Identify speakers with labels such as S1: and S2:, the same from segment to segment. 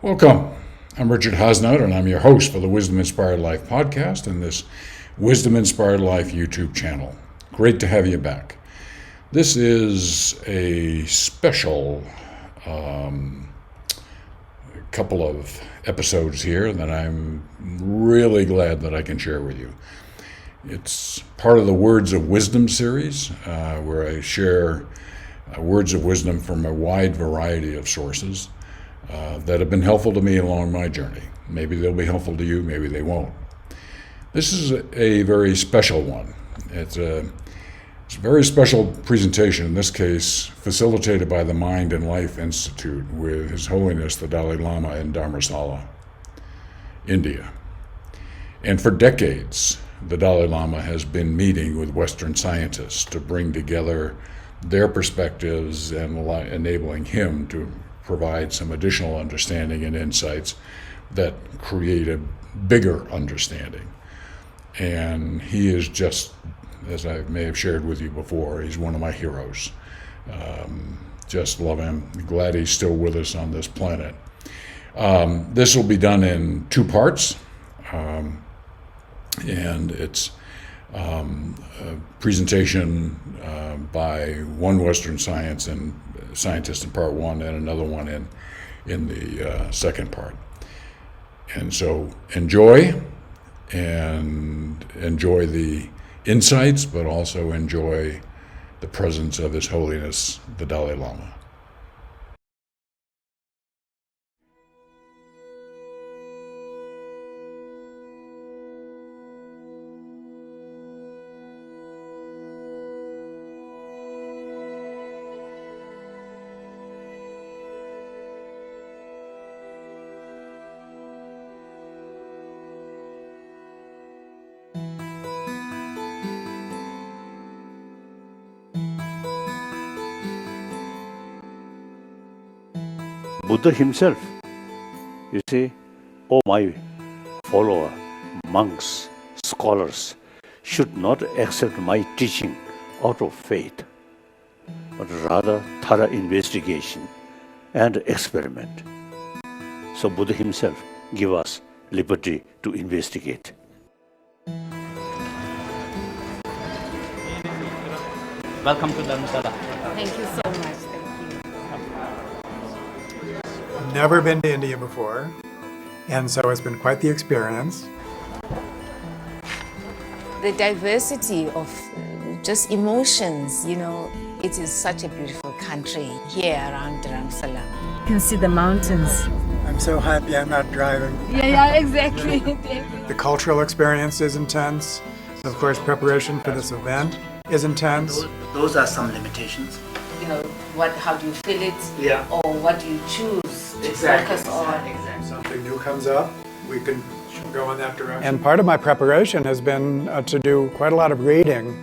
S1: Welcome. I'm Richard Hasnot, and I'm your host for the Wisdom Inspired Life podcast and this Wisdom Inspired Life YouTube channel. Great to have you back. This is a special couple of episodes here that I'm really glad that I can share with you. It's part of the Words of Wisdom series, where I share words of wisdom from a wide variety of sources that have been helpful to me along my journey. Maybe they'll be helpful to you, maybe they won't. This is a very special one. It's a very special presentation, in this case facilitated by the Mind and Life Institute with His Holiness the Dalai Lama in Dharamsala, India. And for decades, the Dalai Lama has been meeting with Western scientists to bring together their perspectives and enabling him to provide some additional understanding and insights that create a bigger understanding. And he is just, as I may have shared with you before, he's one of my heroes. Just love him. Glad he's still with us on this planet. This will be done in two parts, and it's a presentation by one Western scientist in part one and another one in the second part. And so enjoy the insights, but also enjoy the presence of His Holiness the Dalai Lama.
S2: Buddha himself, you see, oh my follower, monks, scholars, should not accept my teaching out of faith, but rather thorough investigation and experiment. So Buddha himself give us liberty to investigate.
S3: Welcome to Dharamsala.
S4: Thank you so much. Thank you.
S5: Never been to India before, and so it's been quite the experience.
S4: The diversity of just emotions, it is such a beautiful country here around Dharamsala.
S6: You can see the mountains.
S5: I'm so happy I'm not driving.
S6: Yeah, exactly.
S5: The cultural experience is intense. Of course, preparation for this event is intense.
S3: Those are some limitations.
S4: How do you feel it?
S3: Yeah.
S4: Or what do you choose to focus on?
S5: Something new comes up, we can go in that direction. And part of my preparation has been to do quite a lot of reading.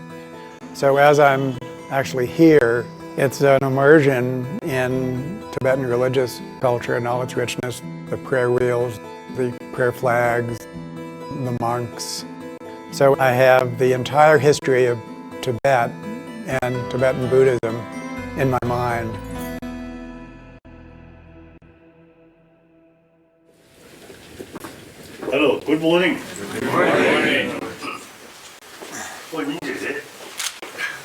S5: So as I'm actually here, it's an immersion in Tibetan religious culture and all its richness, the prayer wheels, the prayer flags, the monks. So I have the entire history of Tibet and Tibetan Buddhism in my mind.
S2: Hello, good morning.
S3: Good morning.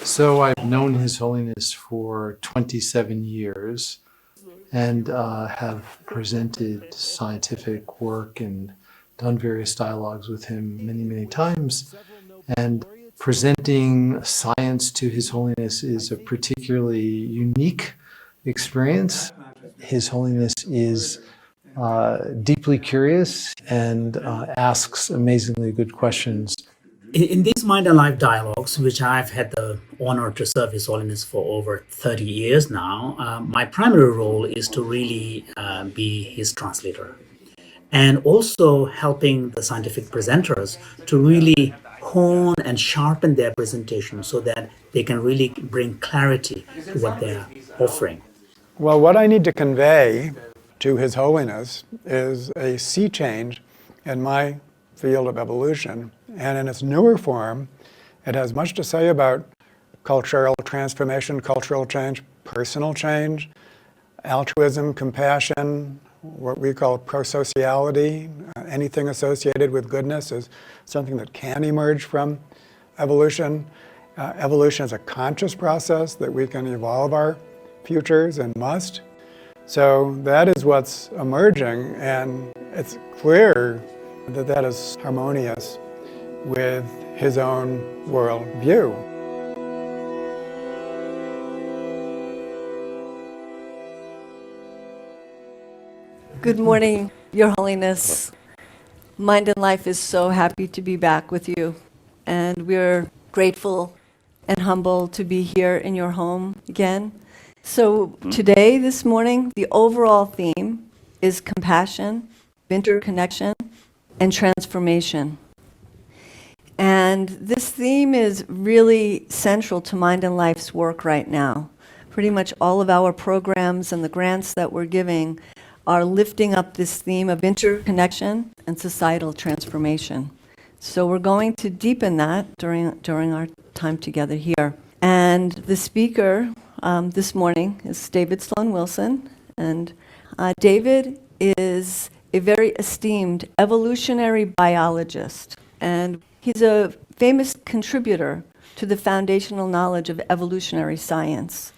S7: So I've known His Holiness for 27 years and have presented scientific work and done various dialogues with him many, many times. And presenting science to His Holiness is a particularly unique experience. His Holiness is deeply curious and asks amazingly good questions.
S3: In these Mind and Life dialogues, which I've had the honor to serve His Holiness for over 30 years now, my primary role is to really be his translator, and also helping the scientific presenters to really hone and sharpen their presentation so that they can really bring clarity to what they're offering.
S5: Well, what I need to convey to His Holiness is a sea change in my field of evolution. And in its newer form, it has much to say about cultural transformation, cultural change, personal change, altruism, compassion, what we call prosociality. Anything associated with goodness is something that can emerge from evolution. Evolution is a conscious process that we can evolve our futures and must. So that is what's emerging, and it's clear that that is harmonious with his own world view.
S8: Good morning, Your Holiness. Mind and Life is so happy to be back with you, and we're grateful and humble to be here in your home again. So today, this morning, the overall theme is compassion, interconnection, and transformation. And this theme is really central to Mind and Life's work right now. Pretty much all of our programs and the grants that we're giving are lifting up this theme of interconnection and societal transformation. So we're going to deepen that during our time together here. And the speaker this morning is David Sloan Wilson. And David is a very esteemed evolutionary biologist. And he's a famous contributor to the foundational knowledge of evolutionary science.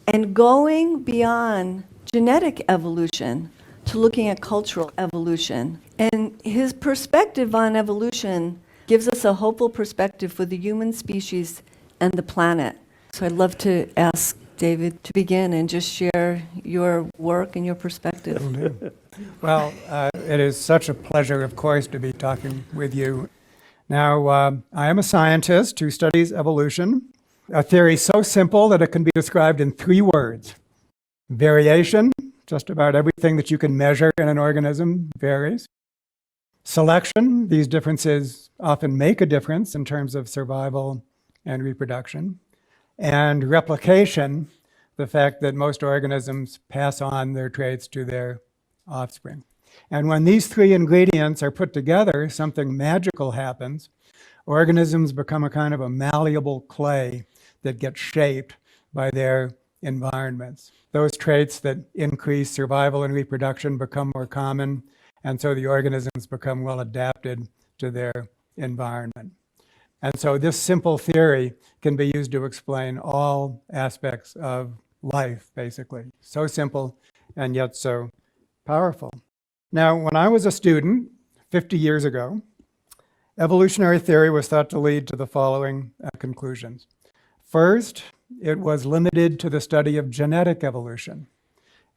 S8: And going beyond genetic evolution to looking at cultural evolution. And his perspective on evolution gives us a hopeful perspective for the human species and the planet. So I'd love to ask David to begin and just share your work and your perspective.
S5: Well, it is such a pleasure, of course, to be talking with you. Now, I am a scientist who studies evolution, a theory so simple that it can be described in 3 words. Variation, just about everything that you can measure in an organism varies. Selection, these differences often make a difference in terms of survival and reproduction. And replication, the fact that most organisms pass on their traits to their offspring. And when these 3 ingredients are put together, something magical happens. Organisms become a kind of a malleable clay that gets shaped by their environments. Those traits that increase survival and reproduction become more common, and so the organisms become well adapted to their environment. And so this simple theory can be used to explain all aspects of life, basically. So simple and yet so powerful. Now, when I was a student 50 years ago, evolutionary theory was thought to lead to the following conclusions. First, it was limited to the study of genetic evolution.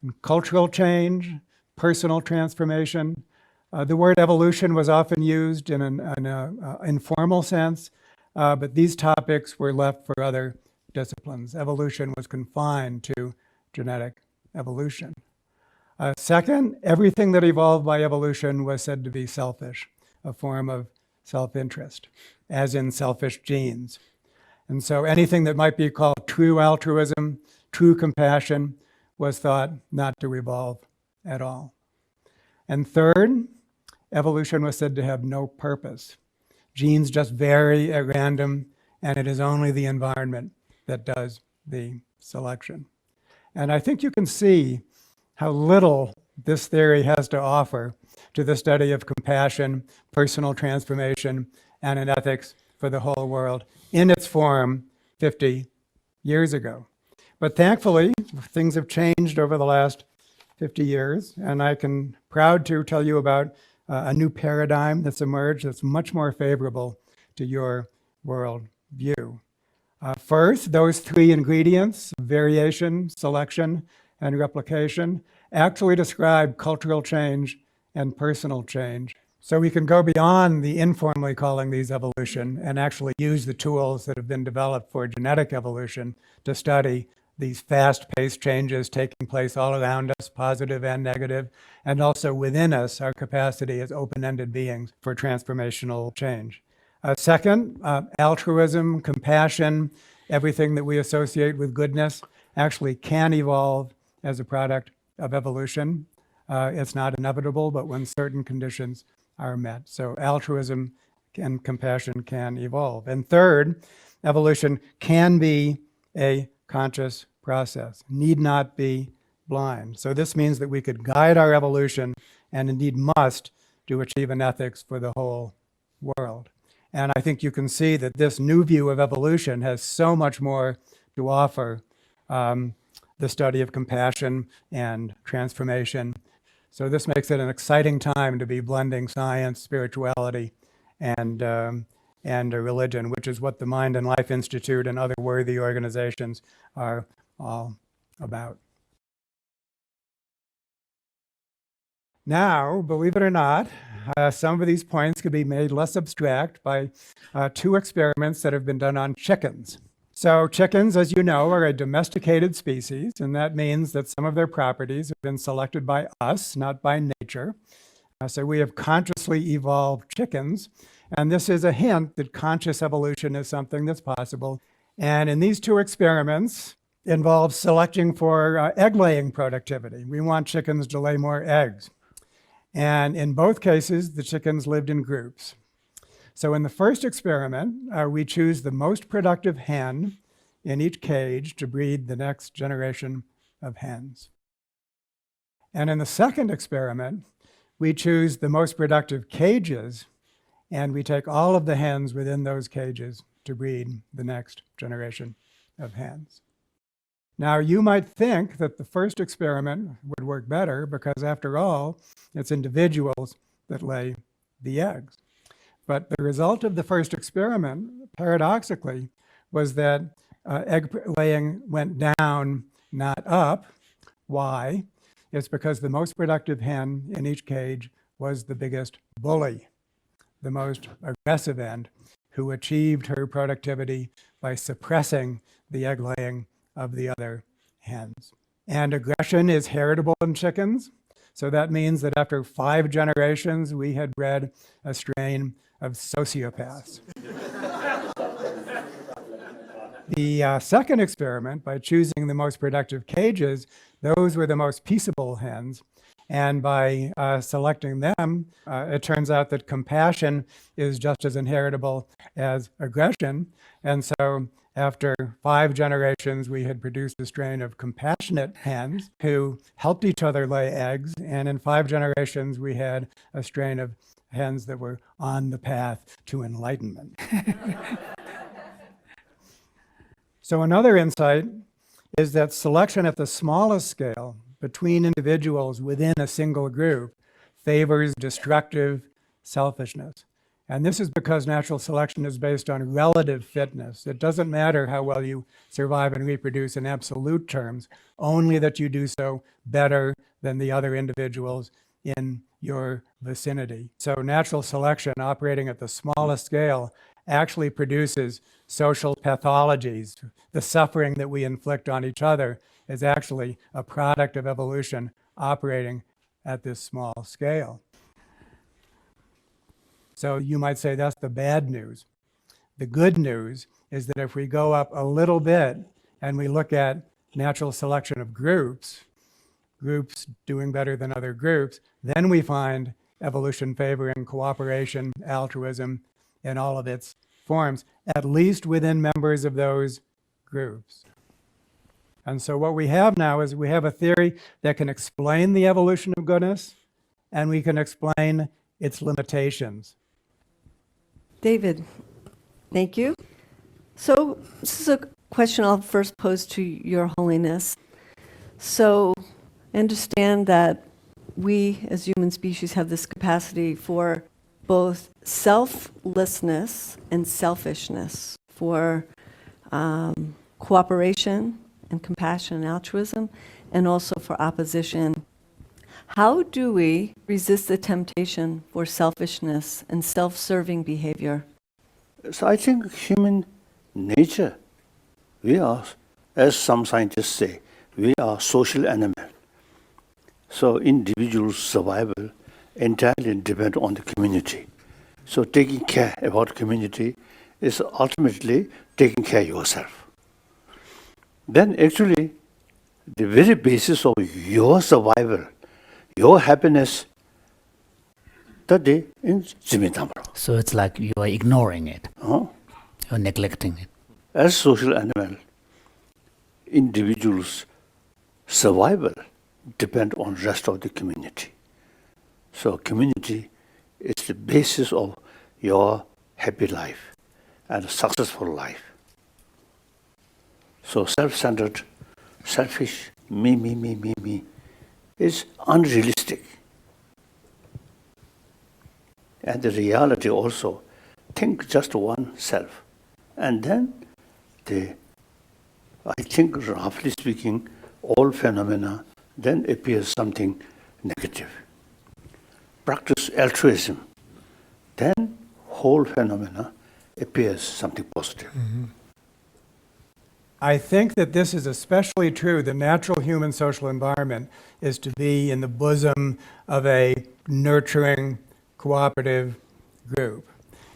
S5: And cultural change, personal transformation. The word evolution was often used in an informal sense, but these topics were left for other disciplines. Evolution was confined to genetic evolution. Second, everything that evolved by evolution was said to be selfish, a form of self-interest, as in selfish genes. And so anything that might be called true altruism, true compassion, was thought not to evolve at all. And third, evolution was said to have no purpose. Genes just vary at random, and it is only the environment that does the selection. And I think you can see how little this theory has to offer to the study of compassion, personal transformation, and an ethics for the whole world in its form 50 years ago. But thankfully, things have changed over the last 50 years, and I can proud to tell you about a new paradigm that's emerged that's much more favorable to your world view. First, those 3 ingredients, variation, selection, and replication, actually describe cultural change and personal change. So we can go beyond the informally calling these evolution and actually use the tools that have been developed for genetic evolution to study these fast-paced changes taking place all around us, positive and negative, and also within us, our capacity as open-ended beings for transformational change. Second, altruism, compassion, everything that we associate with goodness actually can evolve as a product of evolution. It's not inevitable, but when certain conditions are met. So altruism and compassion can evolve. And third, evolution can be a conscious process, need not be blind. So this means that we could guide our evolution and indeed must to achieve an ethics for the whole world. And I think you can see that this new view of evolution has so much more to offer the study of compassion and transformation. So this makes it an exciting time to be blending science, spirituality, and religion, which is what the Mind and Life Institute and other worthy organizations are all about. Now, believe it or not, some of these points could be made less abstract by two experiments that have been done on chickens. So chickens, as you know, are a domesticated species, and that means that some of their properties have been selected by us, not by nature. So we have consciously evolved chickens, and this is a hint that conscious evolution is something that's possible. And in these two experiments, involve selecting for egg-laying productivity. We want chickens to lay more eggs. And in both cases, the chickens lived in groups. So in the first experiment, we choose the most productive hen in each cage to breed the next generation of hens. And in the second experiment, we choose the most productive cages, and we take all of the hens within those cages to breed the next generation of hens. Now, you might think that the first experiment would work better because, after all, it's individuals that lay the eggs. But the result of the first experiment, paradoxically, was that egg laying went down, not up. Why? It's because the most productive hen in each cage was the biggest bully, the most aggressive end, who achieved her productivity by suppressing the egg laying of the other hens. And aggression is heritable in chickens. So that means that after 5 generations, we had bred a strain of sociopaths. The second experiment, by choosing the most productive cages, those were the most peaceable hens. And by selecting them, it turns out that compassion is just as inheritable as aggression. And so after 5 generations, we had produced a strain of compassionate hens who helped each other lay eggs. And in 5 generations, we had a strain of hens that were on the path to enlightenment. So another insight is that selection at the smallest scale between individuals within a single group favors destructive selfishness. And this is because natural selection is based on relative fitness. It doesn't matter how well you survive and reproduce in absolute terms, only that you do so better than the other individuals in your vicinity. So natural selection operating at the smallest scale actually produces social pathologies. The suffering that we inflict on each other is actually a product of evolution operating at this small scale. So you might say that's the bad news. The good news is that if we go up a little bit and we look at natural selection of groups doing better than other groups, then we find evolution favoring cooperation, altruism, in all of its forms, at least within members of those groups. And so what we have now is we have a theory that can explain the evolution of goodness, and we can explain its limitations.
S8: David, thank you. So this is a question I'll first pose to Your Holiness. So I understand that we as human species have this capacity for both selflessness and selfishness, for cooperation and compassion and altruism, and also for opposition. How do we resist the temptation for selfishness and self-serving behavior?
S2: So I think human nature, we are, as some scientists say, we are social animals. So individual survival entirely depends on the community. So taking care about community is ultimately taking care of yourself. Then actually, the very basis of your survival, your happiness, that is in Jimitamro.
S3: So it's like you are ignoring it. You're neglecting it.
S2: As social animal, individuals' survival depend on rest of the community. So community is the basis of your happy life and successful life. So self-centered, selfish, me, is unrealistic. And the reality also, think just one self. And then I think roughly speaking, all phenomena then appears something negative. Practice altruism, then whole phenomena appears something positive.
S5: Mm-hmm. I think that this is especially true. The natural human social environment is to be in the bosom of a nurturing, cooperative group.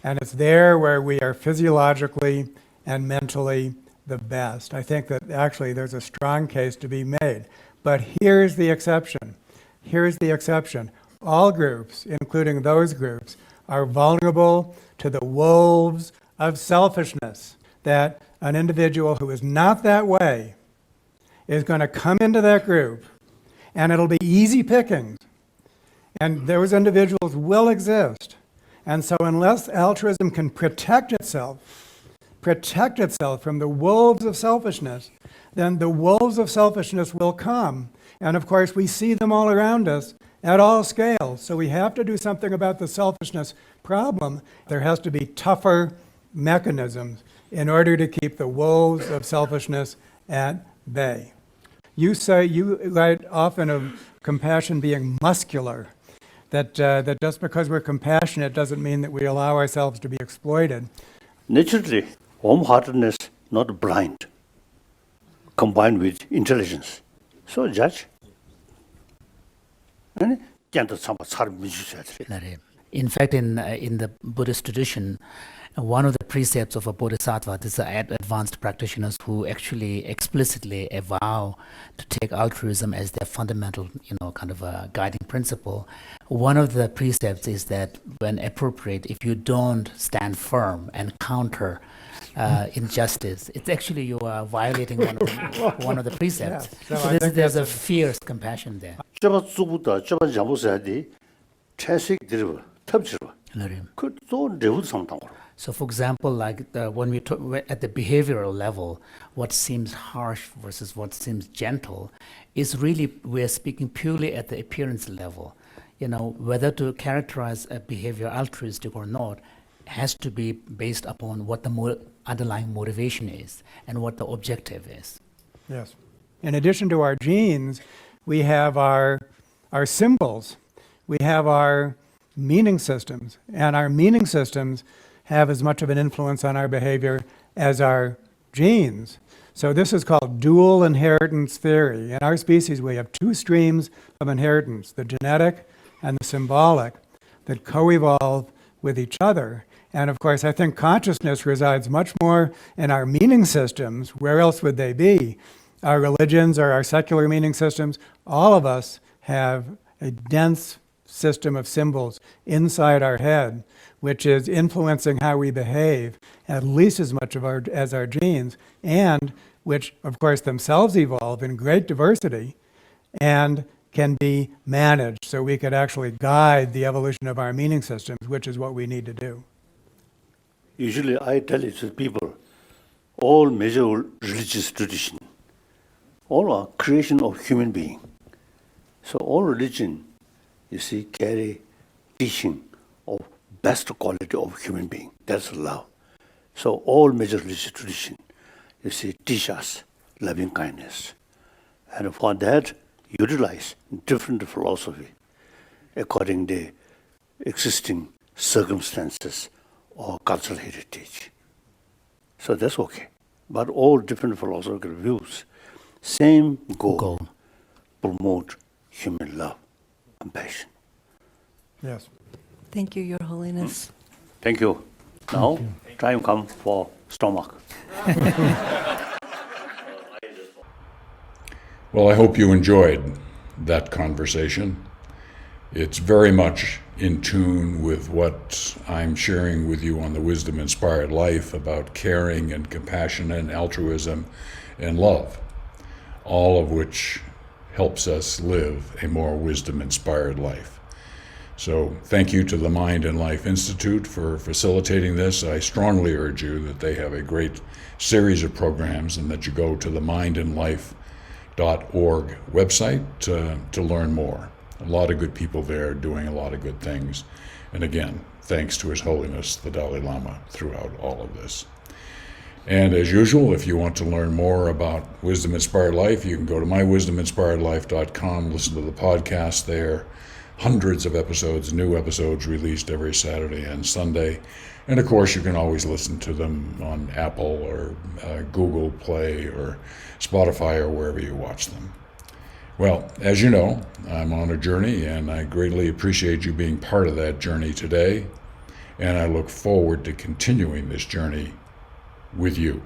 S5: And it's there where we are physiologically and mentally the best. I think that actually there's a strong case to be made. But here's the exception. Here's the exception. All groups, including those groups, are vulnerable to the wolves of selfishness, that an individual who is not that way is going to come into that group, and it'll be easy pickings. And those individuals will exist. And so unless altruism can protect itself from the wolves of selfishness, then the wolves of selfishness will come. And of course, we see them all around us at all scales. So we have to do something about the selfishness problem. There has to be tougher mechanisms in order to keep the wolves of selfishness at bay. You write often of compassion being muscular, that just because we're compassionate doesn't mean that we allow ourselves to be exploited.
S2: Naturally, warmheartedness, not blind, combined with intelligence. So judge.
S3: In fact, in the Buddhist tradition, one of the precepts of a bodhisattva, these are advanced practitioners who actually explicitly avow to take altruism as their fundamental, kind of a guiding principle. One of the precepts is that when appropriate, if you don't stand firm and counter injustice, it's actually you are violating one of the precepts.
S5: Yeah,
S3: so there's a fierce compassion there. So, for example, like when we talk at the behavioral level, what seems harsh versus what seems gentle is really, we're speaking purely at the appearance level. Whether to characterize a behavior altruistic or not has to be based upon what the underlying motivation is and what the objective is.
S5: Yes. In addition to our genes, we have our symbols. We have our meaning systems. And our meaning systems have as much of an influence on our behavior as our genes. So this is called dual inheritance theory. In our species, we have two streams of inheritance, the genetic and the symbolic, that co-evolve with each other. And of course, I think consciousness resides much more in our meaning systems. Where else would they be? Our religions or our secular meaning systems, all of us have a dense system of symbols inside our head, which is influencing how we behave at least as much as our genes, and which, of course, themselves evolve in great diversity and can be managed so we could actually guide the evolution of our meaning systems, which is what we need to do.
S2: Usually I tell it to people, all major religious traditions, all are creation of human being. So all religion, you see, carry teaching of best quality of human being. That's love. So all major religious tradition, you see, teach us loving kindness. And for that, utilize different philosophy according to existing circumstances or cultural heritage. So that's okay. But all different philosophical views, same goal. Promote human love, compassion.
S5: Yes.
S8: Thank you, Your Holiness.
S2: Thank you. Now, time come for stomach.
S1: Well, I hope you enjoyed that conversation. It's very much in tune with what I'm sharing with you on the Wisdom Inspired Life about caring and compassion and altruism and love, all of which helps us live a more wisdom-inspired life. So thank you to the Mind and Life Institute for facilitating this. I strongly urge you that they have a great series of programs and that you go to the mindandlife.org website to learn more. A lot of good people there doing a lot of good things. And again, thanks to His Holiness, the Dalai Lama, throughout all of this. And as usual, if you want to learn more about Wisdom Inspired Life, you can go to mywisdominspiredlife.com, listen to the podcast there. Hundreds of episodes, new episodes released every Saturday and Sunday. And of course, you can always listen to them on Apple or Google Play or Spotify or wherever you watch them. Well, as you know, I'm on a journey, and I greatly appreciate you being part of that journey today. And I look forward to continuing this journey with you.